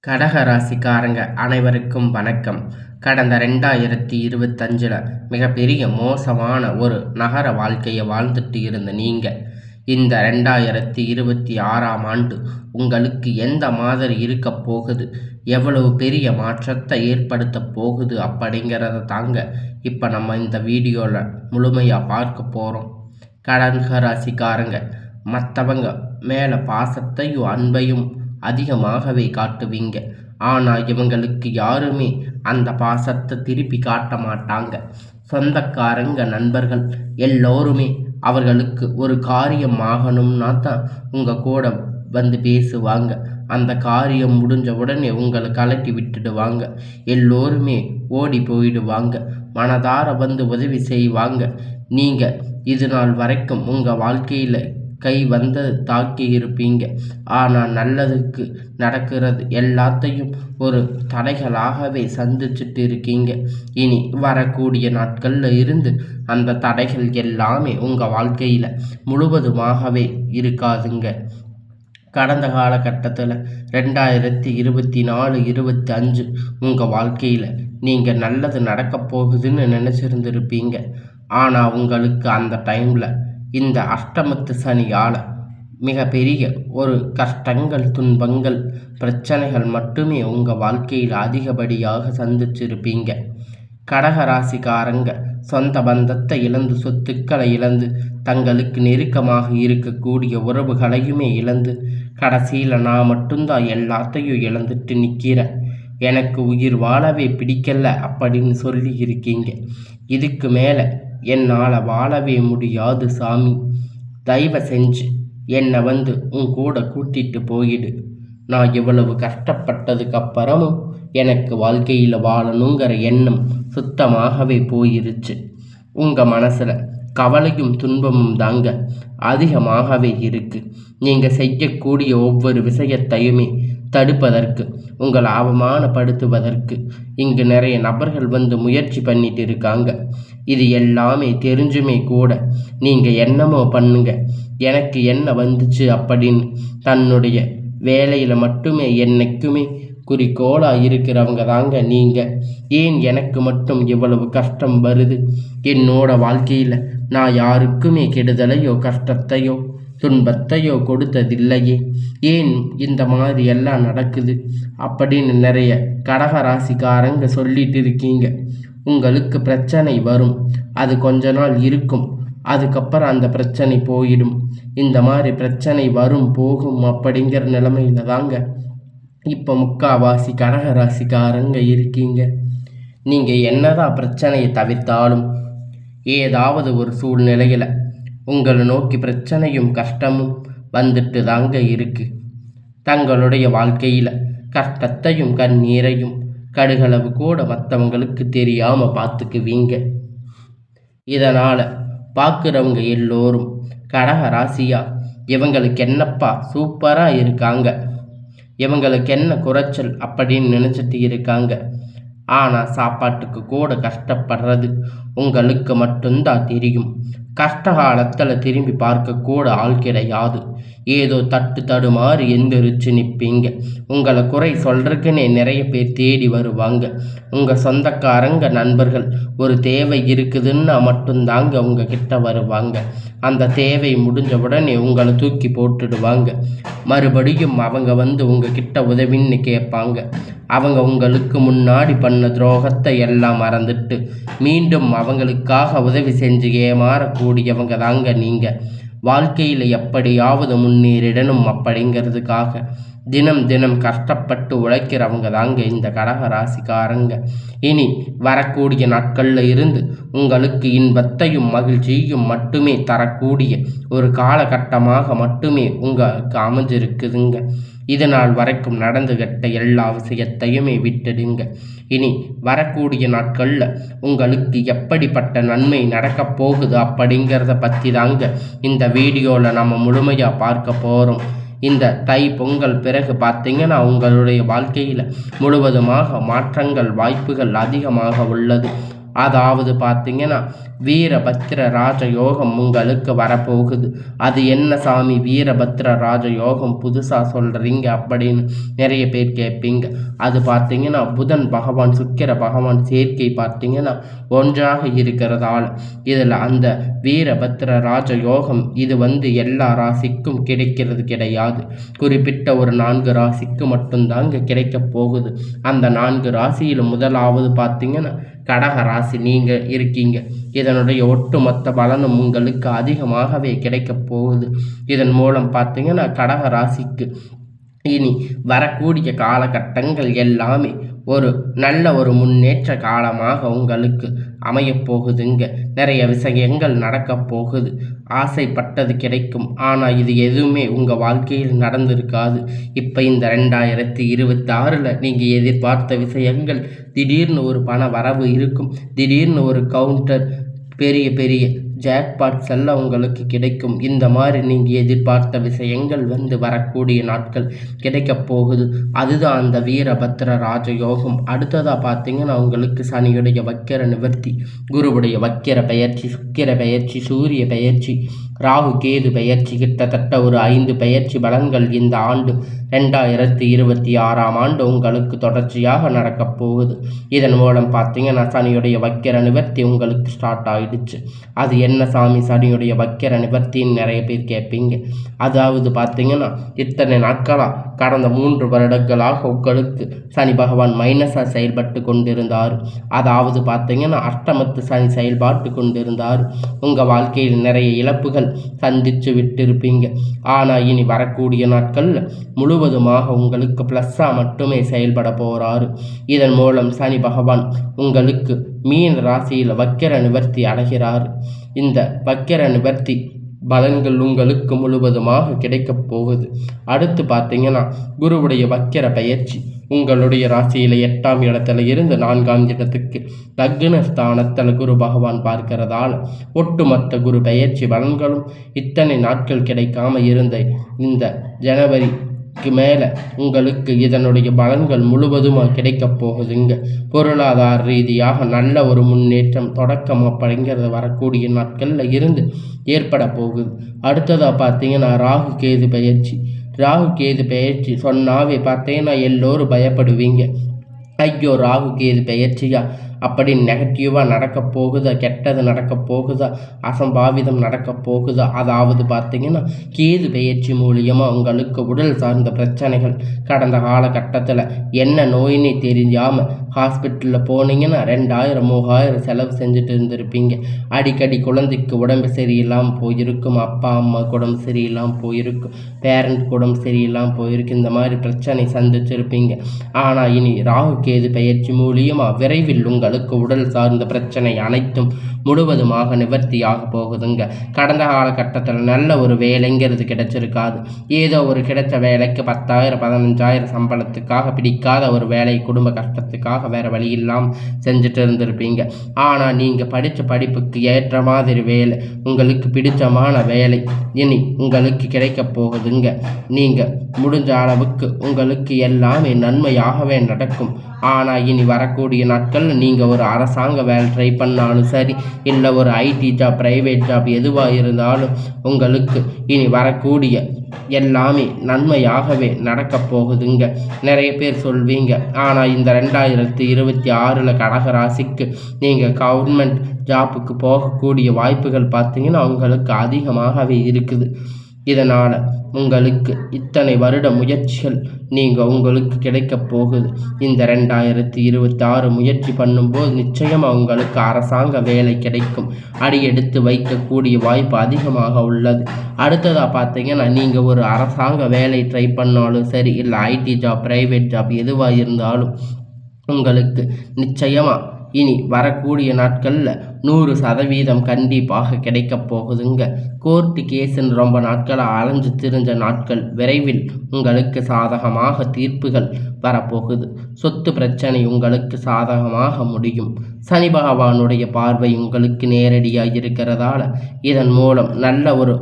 கடக ராசிக்காரங்க அனைவருக்கும் வணக்கம். கடந்த 2025 மிகப்பெரிய மோசமான ஒரு நகர வாழ்க்கையை வாழ்ந்துட்டு இருந்த நீங்கள் இந்த 2026ஆம் ஆண்டு உங்களுக்கு எந்த மாதிரி இருக்க போகுது, எவ்வளவு பெரிய மாற்றத்தை ஏற்படுத்த போகுது அப்படிங்கிறத தாங்க இப்போ நம்ம இந்த வீடியோவில் முழுமையாக பார்க்க போகிறோம். கடக ராசிக்காரங்க மற்றவங்க மேலே பாசத்தையும் அன்பையும் அதிகமாகவே காட்டுவீங்க. ஆனால் இவங்களுக்கு யாருமே அந்த பாசத்தை திருப்பி காட்ட மாட்டாங்க. சொந்தக்காரங்க நண்பர்கள் எல்லோருமே அவர்களுக்கு ஒரு காரியம் ஆகணும்னா தான் உங்கள் கூட வந்து பேசுவாங்க. அந்த காரியம் முடிஞ்ச உடனே உங்களை கலட்டி விட்டுடுவாங்க. எல்லோருமே ஓடி போயிடுவாங்க. மனதார வந்து உதவி செய்வாங்க. நீங்கள் இது நாள் வரைக்கும் உங்கள் வாழ்க்கையில் கை வந்து தாக்கி இருப்பீங்க. ஆனால் நல்லதுக்கு நடக்கிறது எல்லாத்தையும் ஒரு தடைகளாகவே சந்திச்சுட்டு இருக்கீங்க. இனி வரக்கூடிய நாட்களில் இருந்து அந்த தடைகள் எல்லாமே உங்கள் வாழ்க்கையில் முழுவதுமாகவே இருக்காதுங்க. கடந்த காலகட்டத்தில் 2024, 25 உங்கள் வாழ்க்கையில் நீங்கள் நல்லது நடக்க போகுதுன்னு நினச்சிருந்துருப்பீங்க. ஆனால் உங்களுக்கு அந்த டைமில் இந்த அஷ்டமத்து சனியால் மிகப்பெரிய ஒரு கஷ்டங்கள், துன்பங்கள், பிரச்சனைகள் மட்டுமே உங்கள் வாழ்க்கையில் அதிகப்படியாக சந்திச்சிருப்பீங்க. கடக ராசிக்காரங்க சொந்த பந்தத்தை இழந்து, சொத்துக்களை இழந்து, தங்களுக்கு நெருக்கமாக இருக்கக்கூடிய உறவுகளையுமே இழந்து, கடைசியில் நான் மட்டும்தான் எல்லாத்தையும் இழந்துட்டு நிற்கிறேன், எனக்கு உயிர் வாழவே பிடிக்கல அப்படின்னு சொல்லி இருக்கீங்க. இதுக்கு மேலே என்னால் வாழவே முடியாது சாமி, தயவு செஞ்சு என்னை வந்து உன் கூட கூட்டிகிட்டு போயிடு. நான் இவ்வளவு கஷ்டப்பட்டதுக்கு அப்புறமும் எனக்கு வாழ்க்கையில் வாழணுங்கிற எண்ணம் சுத்தமாகவே போயிருச்சு. உங்கள் மனசில் கவலையும் துன்பமும் தாங்க அதிகமாகவே இருக்குது. நீங்கள் செய்யக்கூடிய ஒவ்வொரு விஷயத்தையுமே தடுப்பதற்கு, உங்களை அவமானப்படுத்துவதற்கு இங்கு நிறைய நபர்கள் வந்து முயற்சி பண்ணிட்டு இருக்காங்க. இது எல்லாமே தெரிஞ்சுமே கூட நீங்கள் என்னமோ பண்ணுங்க, எனக்கு என்ன வந்துச்சு அப்படின்னு தன்னுடைய வேலையில் மட்டுமே என்னைக்குமே குறிக்கோளாக இருக்கிறவங்க தாங்க நீங்கள். ஏன் எனக்கு மட்டும் இவ்வளவு கஷ்டம் வருது? என்னோட வாழ்க்கையில் நான் யாருக்குமே கெடுதலையோ கஷ்டத்தையோ துன்பத்தையோ கொடுத்ததில்லையே, ஏன் இந்த மாதிரி எல்லாம் நடக்குது அப்படின்னு நிறைய கடக ராசிக்காரங்க சொல்லிட்டு இருக்கீங்க. உங்களுக்கு பிரச்சனை வரும், அது கொஞ்ச நாள் இருக்கும், அதுக்கப்புறம் அந்த பிரச்சனை போயிடும். இந்த மாதிரி பிரச்சனை வரும் போகும் அப்படிங்கிற நிலைமையில தாங்க இப்போ முக்காவாசி கடக ராசிக்காரங்க இருக்கீங்க. நீங்கள் என்னதான் பிரச்சனையை தவிர்த்தாலும் ஏதாவது ஒரு சூழ்நிலையில் உங்களை நோக்கி பிரச்சனையும் கஷ்டமும் வந்துட்டு தாங்க இருக்கு. தங்களுடைய வாழ்க்கையில் கஷ்டத்தையும் கண்ணீரையும் கடுகளவு கூட மற்றவங்களுக்கு தெரியாமல் பார்த்துக்குவீங்க. இதனால் பார்க்குறவங்க எல்லோரும் கடக ராசியா, இவங்களுக்கு என்னப்பா சூப்பராக இருக்காங்க, இவங்களுக்கு என்ன குறைச்சல் அப்படின்னு நினச்சிட்டு இருக்காங்க. ஆனால் சாப்பாட்டுக்கு கூட கஷ்டப்படுறது உங்களுக்கு மட்டும்தான் தெரியும். கஷ்ட காலத்தில் திரும்பி பார்க்கக்கூட ஆள் கிடையாது. ஏதோ தடுமாறி எந்திரிச்சு நிற்பீங்க. உங்களை குறை சொல்கிறதுக்குன்னே நிறைய பேர் தேடி வருவாங்க. உங்கள் சொந்தக்காரங்க நண்பர்கள் ஒரு தேவை இருக்குதுன்னா மட்டும்தாங்க உங்ககிட்ட வருவாங்க. அந்த தேவை முடிஞ்ச உடனே உங்களை தூக்கி போட்டுடுவாங்க. மறுபடியும் அவங்க வந்து உங்ககிட்ட உதவின்னு கேட்பாங்க. அவங்க உங்களுக்கு முன்னாடி பண்ண துரோகத்தை எல்லாம் மறந்துட்டு மீண்டும் அவங்களுக்காக உதவி செஞ்சு ஏமாறக்கூடியவங்க தாங்க நீங்கள். வாழ்க்கையில் எப்படியாவது முன்னேறிடணும் அப்படிங்கிறதுக்காக தினம் தினம் கஷ்டப்பட்டு உழைக்கிறவங்க தாங்க இந்த கடக ராசிக்காரங்க. இனி வரக்கூடிய நாட்களில் இருந்து உங்களுக்கு இன்பத்தையும் மகிழ்ச்சியும் மட்டுமே தரக்கூடிய ஒரு காலகட்டமாக மட்டுமே உங்களுக்கு அமைஞ்சிருக்குதுங்க. இது நாள் வரைக்கும் நடந்துகிட்ட எல்லா விஷயத்தையுமே விட்டுடுங்க. இனி வரக்கூடிய நாட்களில் உங்களுக்கு எப்படிப்பட்ட நன்மை நடக்கப் போகுது அப்படிங்கிறத பற்றி தாங்க இந்த வீடியோவில் நம்ம முழுமையாக பார்க்க போகிறோம். இந்த தை பொங்கல் பிறகு பார்த்தீங்கன்னா உங்களுடைய வாழ்க்கையில் முழுவதுமாக மாற்றங்கள் வாய்ப்புகள் அதிகமாக உள்ளது. அதாவது பார்த்தீங்கன்னா வீரபத்திர ராஜயோகம் உங்களுக்கு வரப்போகுது. அது என்ன சாமி வீரபத்திர ராஜயோகம் புதுசாக சொல்கிறீங்க அப்படின்னு நிறைய பேர் கேட்பீங்க. அது பார்த்தீங்கன்னா புதன் பகவான் சுக்கிர பகவான் சேர்க்கை பார்த்தீங்கன்னா ஒன்றாக இருக்கிறதால இதில் அந்த வீரபத்திர ராஜயோகம் இது எல்லா ராசிக்கும் கிடைக்கிறது கிடையாது. குறிப்பிட்ட ஒரு 4 ராசிக்கு மட்டும்தாங்க கிடைக்க போகுது. அந்த 4 ராசியில் முதலாவது பார்த்தீங்கன்னா கடக ராசி நீங்கள் இருக்கீங்க. இதனுடைய ஒட்டுமொத்த பலனும் உங்களுக்கு அதிகமாகவே கிடைக்க போகுது. இதன் மூலம் பார்த்தீங்கன்னா கடக ராசிக்கு இனி வரக்கூடிய காலகட்டங்கள் எல்லாமே நல்ல ஒரு முன்னேற்ற காலமாக உங்களுக்கு அமையப்போகுதுங்க. நிறைய விஷயங்கள் நடக்கப் போகுது. ஆசைப்பட்டது கிடைக்கும். ஆனால் இது எதுவுமே உங்கள் வாழ்க்கையில் நடந்திருக்காது. இப்போ இந்த 2026 நீங்கள் எதிர்பார்த்த விஷயங்கள் திடீர்னு ஒரு பண வரவு இருக்கும். திடீர்னு ஒரு கவுண்டர் பெரிய பெரிய ஜாக்பாட்ஸ் எல்லாம் உங்களுக்கு கிடைக்கும். இந்த மாதிரி நீங்கள் எதிர்பார்த்த விஷயங்கள் வரக்கூடிய நாட்கள் கிடைக்கப் போகுது. அதுதான் அந்த வீரபத்திர ராஜயோகம். அடுத்ததாக பார்த்தீங்கன்னா உங்களுக்கு சனியுடைய வக்கிர நிவர்த்தி, குருவுடைய வக்கிர பெயர்ச்சி, சுக்கிர பெயர்ச்சி, சூரிய பெயர்ச்சி, ராகு கேது பெயர்ச்சி, கிட்டத்தட்ட ஒரு 5 பெயர்ச்சி பலன்கள் இந்த ஆண்டு 2026ஆம் ஆண்டு உங்களுக்கு தொடர்ச்சியாக நடக்கப் போகுது. இதன் மூலம் பார்த்தீங்கன்னா சனியுடைய வக்கிர நிவர்த்தி உங்களுக்கு ஸ்டார்ட் ஆகிடுச்சு. அது என்ன சாமி சனியுடைய வக்கிர நிவர்த்தின்னு நிறைய பேர் கேட்பீங்க. அதாவது பார்த்தீங்கன்னா இத்தனை நாட்களாக கடந்த 3 வருடங்களாக உங்களுக்கு சனி பகவான் மைனஸாக செயல்பட்டு கொண்டிருந்தார். அதாவது பார்த்தீங்கன்னா அஷ்டமத்து சனி செயல்பாட்டு கொண்டிருந்தார். உங்கள் வாழ்க்கையில் நிறைய இழப்புகள் சந்தித்து விட்டிருப்பீங்க. ஆனால் இனி வரக்கூடிய நாட்களில் முழுவதுமாக உங்களுக்கு ப்ளஸ்ஸாக மட்டுமே செயல்பட போகிறாரு. இதன் மூலம் சனி பகவான் உங்களுக்கு மீன ராசியில் வக்கிர நிவர்த்தி அடைகிறார். இந்த வக்கிர நிவர்த்தி பலன்கள் உங்களுக்கு முழுவதுமாக கிடைக்கப் போகுது. அடுத்து பார்த்தீங்கன்னா குருவுடைய வக்கிர பயிற்சி உங்களுடைய ராசியில் 8ஆம் இடத்துல இருந்து 4ஆம் இடத்துக்கு லக்ன ஸ்தானத்தில் குரு பகவான் பார்க்கிறதால ஒட்டுமொத்த குரு பெயர்ச்சி பலன்களும் இத்தனை நாட்கள் கிடைக்காம இருந்த இந்த ஜனவரிக்கு மேலே உங்களுக்கு இதனுடைய பலன்கள் முழுவதுமாக கிடைக்கப் போகுதுங்க. பொருளாதார ரீதியாக நல்ல ஒரு முன்னேற்றம் தொடக்கம் அப்படிங்கிறது வரக்கூடிய நாட்களில் இருந்து ஏற்பட போகுது. அடுத்ததாக பார்த்தீங்கன்னா ராகு கேது பெயர்ச்சி சொன்னாவே பார்த்தீங்கன்னா எல்லோரும் பயப்படுவீங்க. ஐயோ ராகு கேது பெயர்ச்சியா அப்படி நெகட்டிவாக நடக்கப் போகுதா, கெட்டது நடக்கப் போகுதா, அசம்பாவிதம் நடக்கப் போகுதா. அதாவது பார்த்தீங்கன்னா கேது பெயர்ச்சி மூலியமாக உங்களுக்கு உடல் சார்ந்த பிரச்சனைகள் கடந்த காலகட்டத்தில் என்ன நோயினே தெரியாமல் ஹாஸ்பிட்டலில் போனீங்கன்னா 2000-3000 செலவு செஞ்சுட்டு இருந்திருப்பீங்க. அடிக்கடி குழந்தைக்கு உடம்பு சரியில்லாமல் போயிருக்கும், அப்பா அம்மாவுக்கு உடம்பு சரியில்லாமல் போயிருக்கும், பேரண்ட்க்கு உடம்பு சரியில்லாமல் போயிருக்கு. இந்த மாதிரி பிரச்சனை சந்திச்சிருப்பீங்க. ஆனால் இனி ராகு கேது பெயர்ச்சி மூலியமாக விரைவில் உங்களுக்கு உடல் சார்ந்த பிரச்சனை அனைத்தும் முழுவதுமாக நிவர்த்தியாக போகுதுங்க. கடந்த காலகட்டத்தில் நல்ல ஒரு வேலைங்கிறது கிடைச்சிருக்காது. ஏதோ ஒரு கிடைச்ச வேலைக்கு 10,000-15,000 சம்பளத்துக்காக பிடிக்காத ஒரு வேலை குடும்ப கஷ்டத்துக்காக வேறு வழி இல்லாமல் செஞ்சுட்டு இருந்திருப்பீங்க. ஆனால் நீங்கள் படித்த படிப்புக்கு ஏற்ற மாதிரி வேலை, உங்களுக்கு பிடிச்சமான வேலை இனி உங்களுக்கு கிடைக்கப் போகுதுங்க. நீங்கள் முடிஞ்ச அளவுக்கு உங்களுக்கு எல்லாமே நன்மையாகவே நடக்கும். ஆனால் இனி வரக்கூடிய நாட்களில் நீங்கள் ஒரு அரசாங்க வேலை ட்ரை பண்ணாலும் சரி, இல்லை ஒரு ஐடி ஜாப், ப்ரைவேட் ஜாப் எதுவாக இருந்தாலும் உங்களுக்கு இனி வரக்கூடிய எல்லாமே நன்மையாகவே நடக்கப் போகுதுங்க. நிறைய பேர் சொல்வீங்க, ஆனால் இந்த 2026 கடக ராசிக்கு நீங்கள் கவர்மெண்ட் ஜாப்புக்கு போகக்கூடிய வாய்ப்புகள் பார்த்தீங்கன்னா உங்களுக்கு அதிகமாகவே இருக்குது. இதனால் உங்களுக்கு இத்தனை வருட முயற்சிகள் உங்களுக்கு கிடைக்கப் போகுது. இந்த 2026 முயற்சி பண்ணும்போது நிச்சயமாக உங்களுக்கு அரசாங்க வேலை கிடைக்கும். அடியெடுத்து வைக்கக்கூடிய வாய்ப்பு அதிகமாக உள்ளது. அடுத்ததாக பார்த்தீங்கன்னா நீங்கள் ஒரு அரசாங்க வேலை ட்ரை பண்ணாலும் சரி, இல்லை ஐடி ஜாப், ப்ரைவேட் ஜாப் எதுவாக இருந்தாலும் உங்களுக்கு நிச்சயமாக இனி வரக்கூடிய நாட்களில் 100% கண்டிப்பாக கிடைக்கப் போகுதுங்க. கோர்ட்டு கேஸுன்னு ரொம்ப நாட்களாக அலைஞ்சு திரிஞ்ச நாட்கள் விரைவில் உங்களுக்கு சாதகமாக தீர்ப்புகள் வரப்போகுது. சொத்து பிரச்சனை உங்களுக்கு சாதகமாக முடியும். சனி பகவானுடைய பார்வை உங்களுக்கு நேரடியாக இருக்கிறதால இதன் மூலம் நல்ல ஒரு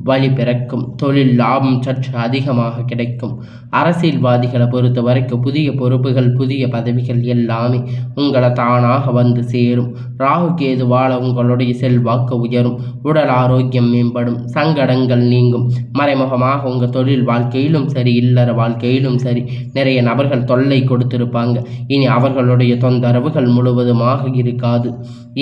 வழி பிறக்கும். தொழில் லாபம் சற்று அதிகமாக கிடைக்கும். அரசியல்வாதிகளை பொறுத்த வரைக்கும் புதிய பொறுப்புகள், புதிய பதவிகள் எல்லாமே உங்களை தானாக வந்து சேரும். ராகு கேதுவால உங்களுடைய செல்வாக்கு உயரும். உடல் ஆரோக்கியம் மேம்படும். சங்கடங்கள் நீங்கும். மறைமுகமாக உங்கள் தொழில் வாழ்க்கையிலும் சரி, இல்லற வாழ்க்கையிலும் சரி, நிறைய நபர்கள் தொல்லை கொடுத்திருப்பாங்க. இனி அவர்களுடைய தொந்தரவுகள் முழுவதுமாக இருக்காது.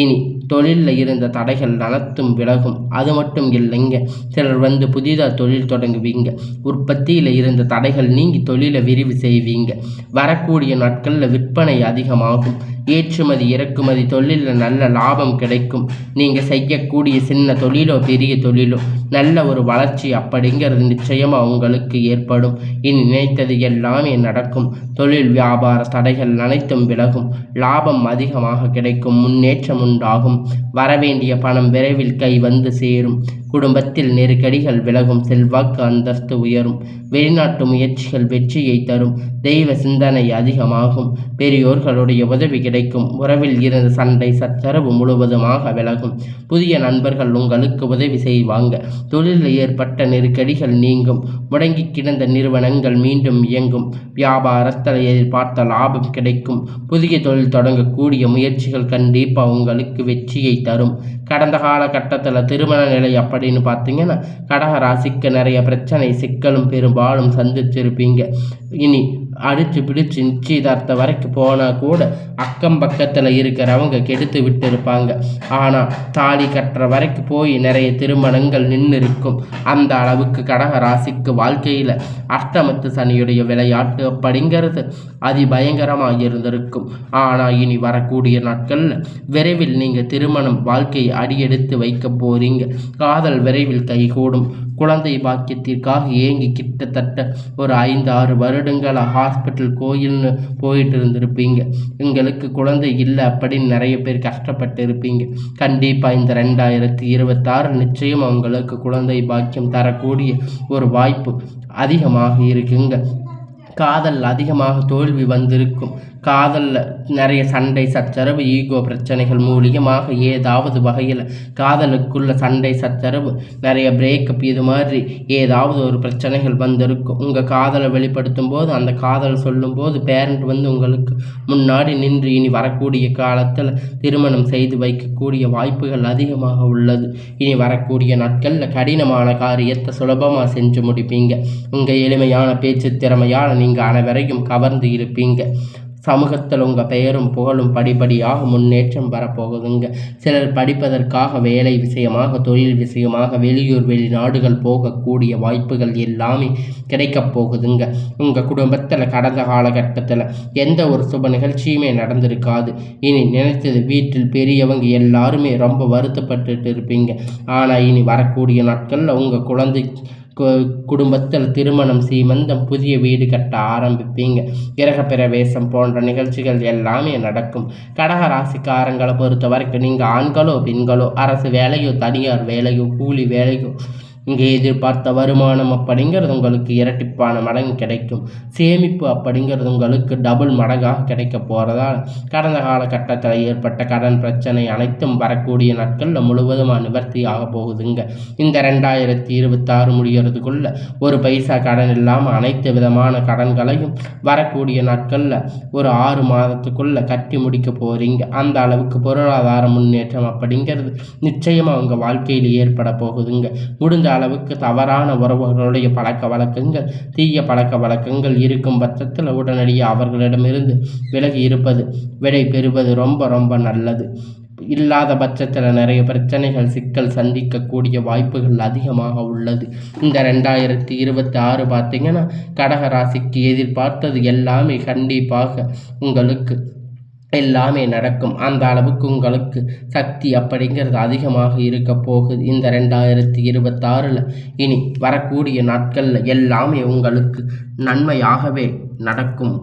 இனி தொழிலில் இருந்த தடைகள் அனைத்தும் விலகும். அது மட்டும் இல்லைங்க, சிலர் வந்து புதிதாக தொழில் தொடங்குவீங்க. உற்பத்தியில் இருந்த தடைகள் நீங்கி தொழிலை விரிவு செய்வீங்க. வரக்கூடிய நாட்களில் விற்பனை அதிகமாகும். ஏற்றுமதி இறக்குமதி தொழிலில் நல்ல லாபம் கிடைக்கும். நீங்கள் செய்யக்கூடிய சின்ன தொழிலோ பெரிய தொழிலோ நல்ல ஒரு வளர்ச்சி அப்படிங்கிறது நிச்சயமாக உங்களுக்கு ஏற்படும். இனி நினைத்தது எல்லாமே நடக்கும். தொழில் வியாபார தடைகள் அனைத்தும் விலகும். லாபம் அதிகமாக கிடைக்கும். முன்னேற்றம் உண்டாகும். வரவேண்டிய பணம் விரைவில் கை வந்து சேரும். குடும்பத்தில் நெருக்கடிகள் விலகும். செல்வாக்கு அந்தஸ்து உயரும். வெளிநாட்டு முயற்சிகள் வெற்றியை தரும். தெய்வ சிந்தனை அதிகமாகும். பெரியோர்களுடைய உதவி கிடைக்கும். உறவில் இருந்த சண்டை சச்சரவு முழுவதுமாக விலகும். புதிய நண்பர்கள் உங்களுக்கு உதவி செய்வாங்க. தொழிலில் ஏற்பட்ட நெருக்கடிகள் நீங்கும். முடங்கி கிடந்த நிறுவனங்கள் மீண்டும் இயங்கும். வியாபாரத்தில் எதிர்பார்த்த லாபம் கிடைக்கும். புதிய தொழில் தொடங்கக்கூடிய முயற்சிகள் கண்டிப்பாக உங்களுக்கு வெற்றியை தரும். கடந்த காலகட்டத்தில் திருமண நிலை அப்படின்னு பார்த்தீங்கன்னா கடக ராசிக்கு நிறைய பிரச்சனை சிக்கலும் பெரும்பாலும் சந்திச்சிருப்பீங்க. இனி அடித்து பிடிச்சு நிச்சயதார்த்தம் வரைக்கும் போனால் கூட அக்கம் பக்கத்தில் இருக்கிறவங்க கெடுத்து விட்டு இருப்பாங்க. ஆனால் தாலி கட்டுற வரைக்கும் போய் நிறைய திருமணங்கள் நின்று இருக்கும். அந்த அளவுக்கு கடக ராசிக்கு வாழ்க்கையில் அஷ்டமத்து சனியுடைய விளையாட்டு அப்படிங்கிறது அதிபயங்கரமாக இருந்திருக்கும். ஆனால் இனி வரக்கூடிய நாட்களில் விரைவில் நீங்கள் திருமணம் வாழ்க்கையை அடியெடுத்து வைக்க போறீங்க. காதல் விரைவில் கைகூடும். குழந்தை பாக்கியத்திற்காக ஏங்கி கிட்டத்தட்ட ஒரு 5-6 வருடங்களாக ஹாஸ்பிட்டல் கோயில்னு போயிட்டு இருந்திருப்பீங்க. எங்களுக்கு குழந்தை இல்லை அப்படின்னு நிறைய பேர் கஷ்டப்பட்டு இருப்பீங்க. கண்டிப்பாக இந்த 2026 நிச்சயம் அவங்களுக்கு குழந்தை பாக்கியம் தரக்கூடிய ஒரு வாய்ப்பு அதிகமாக இருக்குங்க. காதல் அதிகமாக தோல்வி வந்திருக்கும். காதலில் நிறைய சண்டை சச்சரவு ஈகோ பிரச்சனைகள் மூலியமாக ஏதாவது வகையில் காதலுக்குள்ள சண்டை சச்சரவு நிறைய பிரேக்கப் இது மாதிரி ஏதாவது ஒரு பிரச்சனைகள் வந்திருக்கும். உங்கள் காதலை வெளிப்படுத்தும் போது அந்த காதல் சொல்லும்போது பேரண்ட் வந்து உங்களுக்கு முன்னாடி நின்று இனி வரக்கூடிய காலத்தில் திருமணம் செய்து வைக்கக்கூடிய வாய்ப்புகள் அதிகமாக உள்ளது. இனி வரக்கூடிய நாட்களில் கடினமான காரியத்தை சுலபமாக செஞ்சு முடிப்பீங்க. உங்கள் எளிமையான பேச்சு திறமையால் நீங்கள் அனைவரையும் கவர்ந்து இருப்பீங்க. சமூகத்தில் உங்கள் பெயரும் புகழும் படிப்படியாக முன்னேற்றம் வரப்போகுதுங்க. சிலர் படிப்பதற்காக வேலை விஷயமாக தொழில் விஷயமாக வெளியூர் வெளிநாடுகள் போகக்கூடிய வாய்ப்புகள் எல்லாமே கிடைக்கப் போகுதுங்க. உங்கள் குடும்பத்தில் கடந்த காலகட்டத்தில் எந்த ஒரு சுப நிகழ்ச்சியுமே நடந்திருக்காது. இனி நினைத்தது வீட்டில் பெரியவங்க எல்லாருமே ரொம்ப வருத்தப்பட்டு இருப்பீங்க. ஆனால் இனி வரக்கூடிய நாட்களில் உங்கள் குழந்தை குடும்பத்தில் திருமணம் சீமந்தம் புதிய வீடு கட்ட ஆரம்பிப்பீங்க. கிரகப்பிரவேசம் போன்ற நிகழ்ச்சிகள் எல்லாமே நடக்கும். கடக ராசிக்காரங்களை பொறுத்த வரைக்கும் நீங்கள் ஆண்களோ பெண்களோ அரசு வேலையோ தனியார் வேலையோ கூலி வேலையோ இங்கே எதிர்பார்த்த வருமானம் அப்படிங்கிறது உங்களுக்கு இரட்டிப்பான மடங்கு கிடைக்கும். சேமிப்பு அப்படிங்கிறது உங்களுக்கு டபுள் மடங்காக கிடைக்க போகிறதால் கடந்த காலகட்டத்தில் ஏற்பட்ட கடன் பிரச்சனை அனைத்தும் வரக்கூடிய நாட்களில் முழுவதுமாக நிவர்த்தி ஆக போகுதுங்க. இந்த 2026 முடிகிறதுக்குள்ள ஒரு பைசா கடன் இல்லாமல் அனைத்து விதமான கடன்களையும் வரக்கூடிய நாட்களில் ஒரு 6 மாதத்துக்குள்ளே கட்டி முடிக்க போகிறீங்க. அந்த அளவுக்கு பொருளாதார முன்னேற்றம் அப்படிங்கிறது நிச்சயமாக உங்கள் வாழ்க்கையில் ஏற்பட போகுதுங்க. முடிஞ்ச அளவுக்கு தவறான உறவுகளுடைய பழக்க வழக்கங்கள் தீய பழக்க வழக்கங்கள் இருக்கும் பட்சத்தில் உடனடியாக அவர்களிடமிருந்து விலகி இருப்பது விடை பெறுவது ரொம்ப ரொம்ப நல்லது. இல்லாத பட்சத்தில் நிறைய பிரச்சனைகள் சிக்கல் சந்திக்கக்கூடிய வாய்ப்புகள் அதிகமாக உள்ளது. இந்த 2026 பார்த்திங்கன்னா கடக ராசிக்கு எதிர்பார்த்தது எல்லாமே கண்டிப்பாக உங்களுக்கு எல்லாமே நடக்கும். அந்த அளவுக்கு உங்களுக்கு சக்தி அப்படிங்கிறது அதிகமாக இருக்க போகுது. இந்த 2026 இனி வரக்கூடிய நாட்களில் எல்லாமே உங்களுக்கு நன்மையாகவே நடக்கும்.